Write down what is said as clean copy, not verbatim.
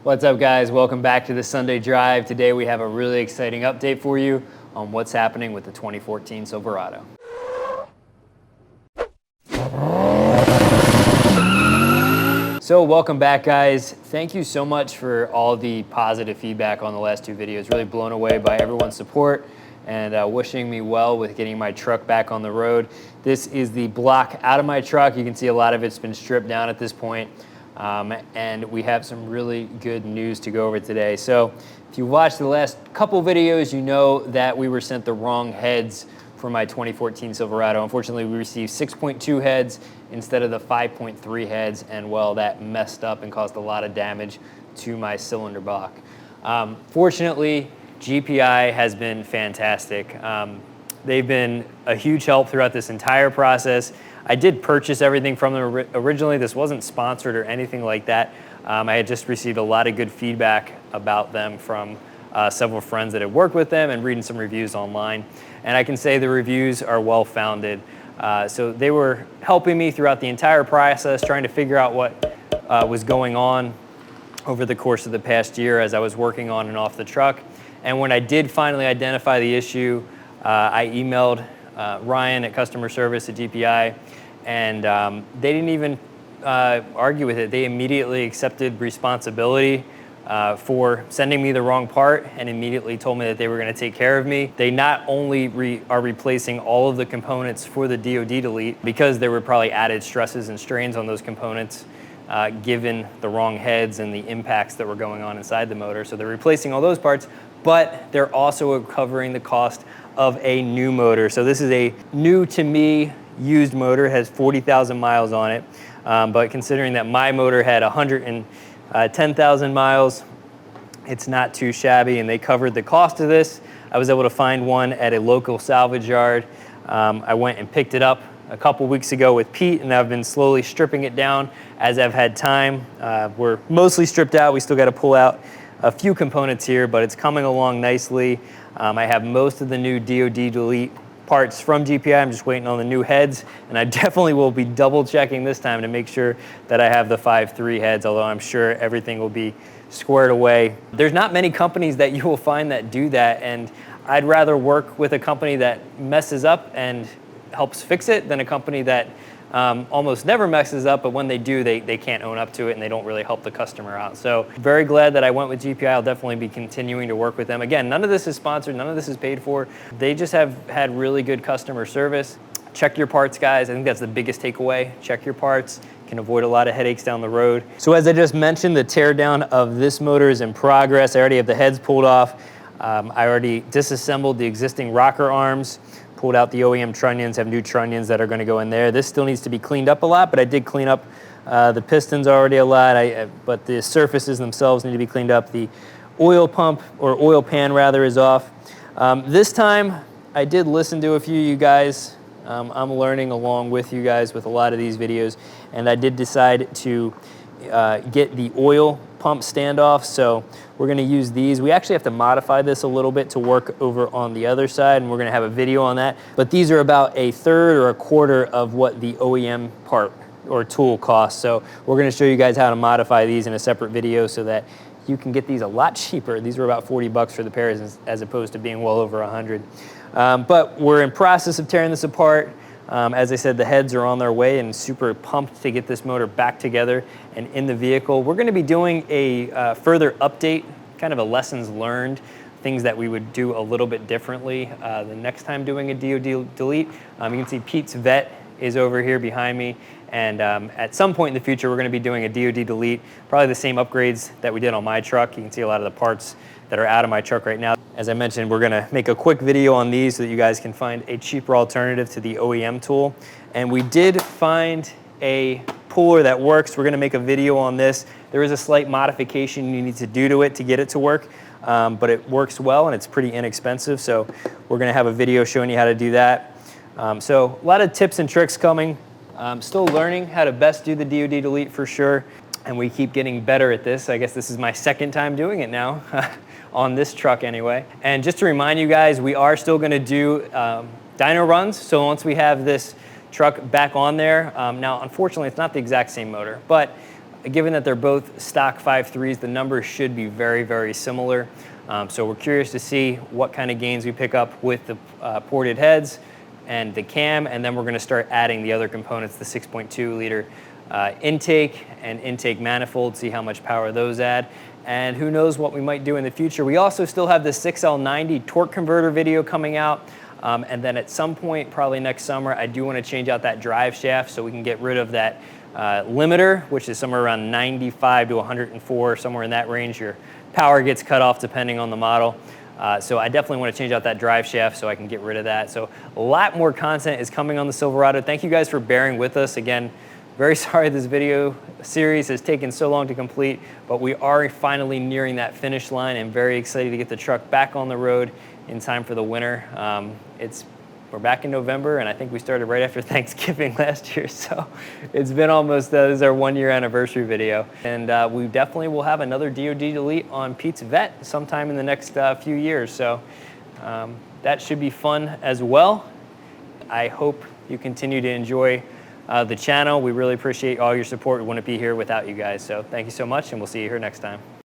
What's up, guys? Welcome back to the Sunday Drive. Today we have a really exciting update for you on what's happening with the 2014 Silverado. So welcome back, guys. Thank you so much for all the positive feedback on the last two videos. Really blown away by everyone's support and wishing me well with getting my truck back on the road. This is the block out of my truck. You can see a lot of it's been stripped down at this point. And we have some really good news to go over today. So if you watched the last couple videos, you know that we were sent the wrong heads for my 2014 Silverado. Unfortunately, we received 6.2 heads instead of the 5.3 heads, and well, that messed up and caused a lot of damage to my cylinder block. Fortunately, GPI has been fantastic. They've been a huge help throughout this entire process. I did purchase everything from them originally. This wasn't sponsored or anything like that. I had just received a lot of good feedback about them from several friends that had worked with them and reading some reviews online. And I can say the reviews are well-founded. So they were helping me throughout the entire process, trying to figure out what was going on over the course of the past year as I was working on and off the truck. And when I did finally identify the issue, I emailed Ryan at customer service at GPI, and they didn't even argue with it. They immediately accepted responsibility for sending me the wrong part and immediately told me that they were going to take care of me. They not only are replacing all of the components for the DoD delete, because there were probably added stresses and strains on those components given the wrong heads and the impacts that were going on inside the motor. So they're replacing all those parts, but they're also covering the cost of a new motor. So this is a new to me used motor, has 40,000 miles on it. But considering that my motor had 110,000 miles, it's not too shabby, and they covered the cost of this. I was able to find one at a local salvage yard. I went and picked it up a couple weeks ago with Pete, and I've been slowly stripping it down as I've had time. We're mostly stripped out. We still got to pull out a few components here, but it's coming along nicely. I have most of the new DoD delete parts from GPI. I'm just waiting on the new heads, and I definitely will be double checking this time to make sure that I have the 5.3 heads, although I'm sure everything will be squared away. There's not many companies that you will find that do that, and I'd rather work with a company that messes up and helps fix it than a company that almost never messes up, but when they do, they can't own up to it and they don't really help the customer out. So very glad that I went with GPI. I'll definitely be continuing to work with them. Again, none of this is sponsored, none of this is paid for. They just have had really good customer service. Check your parts, guys. I think that's the biggest takeaway. Check your parts. Can avoid a lot of headaches down the road. So as I just mentioned, the teardown of this motor is in progress. I already have the heads pulled off. I already disassembled the existing rocker arms, pulled out the OEM trunnions, have new trunnions that are going to go in there. This still needs to be cleaned up a lot, but I did clean up the pistons already a lot, but the surfaces themselves need to be cleaned up. The oil pump, or oil pan rather, is off. This time, I did listen to a few of you guys. I'm learning along with you guys with a lot of these videos, and I did decide to get the oil pump standoff, so we're going to use these. We actually have to modify this a little bit to work over on the other side, and we're going to have a video on that. But these are about a third or a quarter of what the OEM part or tool costs. So we're going to show you guys how to modify these in a separate video so that you can get these a lot cheaper. These were about 40 bucks for the pairs as opposed to being well over 100. But we're in process of tearing this apart. As I said, the heads are on their way and super pumped to get this motor back together and in the vehicle. We're going to be doing a further update, kind of a lessons learned, things that we would do a little bit differently the next time doing a DoD delete. You can see Pete's vet is over here behind me, and at some point in the future we're going to be doing a DoD delete, probably the same upgrades that we did on my truck. You can see a lot of the parts that are out of my truck right now. As I mentioned, we're gonna make a quick video on these so that you guys can find a cheaper alternative to the OEM tool. And we did find a puller that works. We're gonna make a video on this. There is a slight modification you need to do to it to get it to work, but it works well and it's pretty inexpensive. So we're gonna have a video showing you how to do that. So a lot of tips and tricks coming. Still learning how to best do the DoD delete for sure. And we keep getting better at this. I guess this is my second time doing it now. On this truck anyway. And just to remind you guys, we are still gonna do dyno runs. So once we have this truck back on there, now unfortunately it's not the exact same motor, but given that they're both stock 5.3s, the numbers should be very, very similar. So we're curious to see what kind of gains we pick up with the ported heads and the cam, and then we're gonna start adding the other components, the 6.2 liter intake and intake manifold, see how much power those add. And who knows what we might do in the future. We also still have the 6L90 torque converter video coming out. And then at some point, probably next summer, I do want to change out that drive shaft so we can get rid of that limiter, which is somewhere around 95 to 104, somewhere in that range. Your power gets cut off depending on the model. So I definitely want to change out that drive shaft so I can get rid of that. So a lot more content is coming on the Silverado. Thank you guys for bearing with us. Again, very sorry this video series has taken so long to complete, but we are finally nearing that finish line and very excited to get the truck back on the road in time for the winter. We're back in November, and I think we started right after Thanksgiving last year, so it's been almost, this is our 1-year anniversary video. And we definitely will have another DoD Delete on Pete's Vet sometime in the next few years, so that should be fun as well. I hope you continue to enjoy the channel. We really appreciate all your support. We wouldn't be here without you guys, so thank you so much, and we'll see you here next time.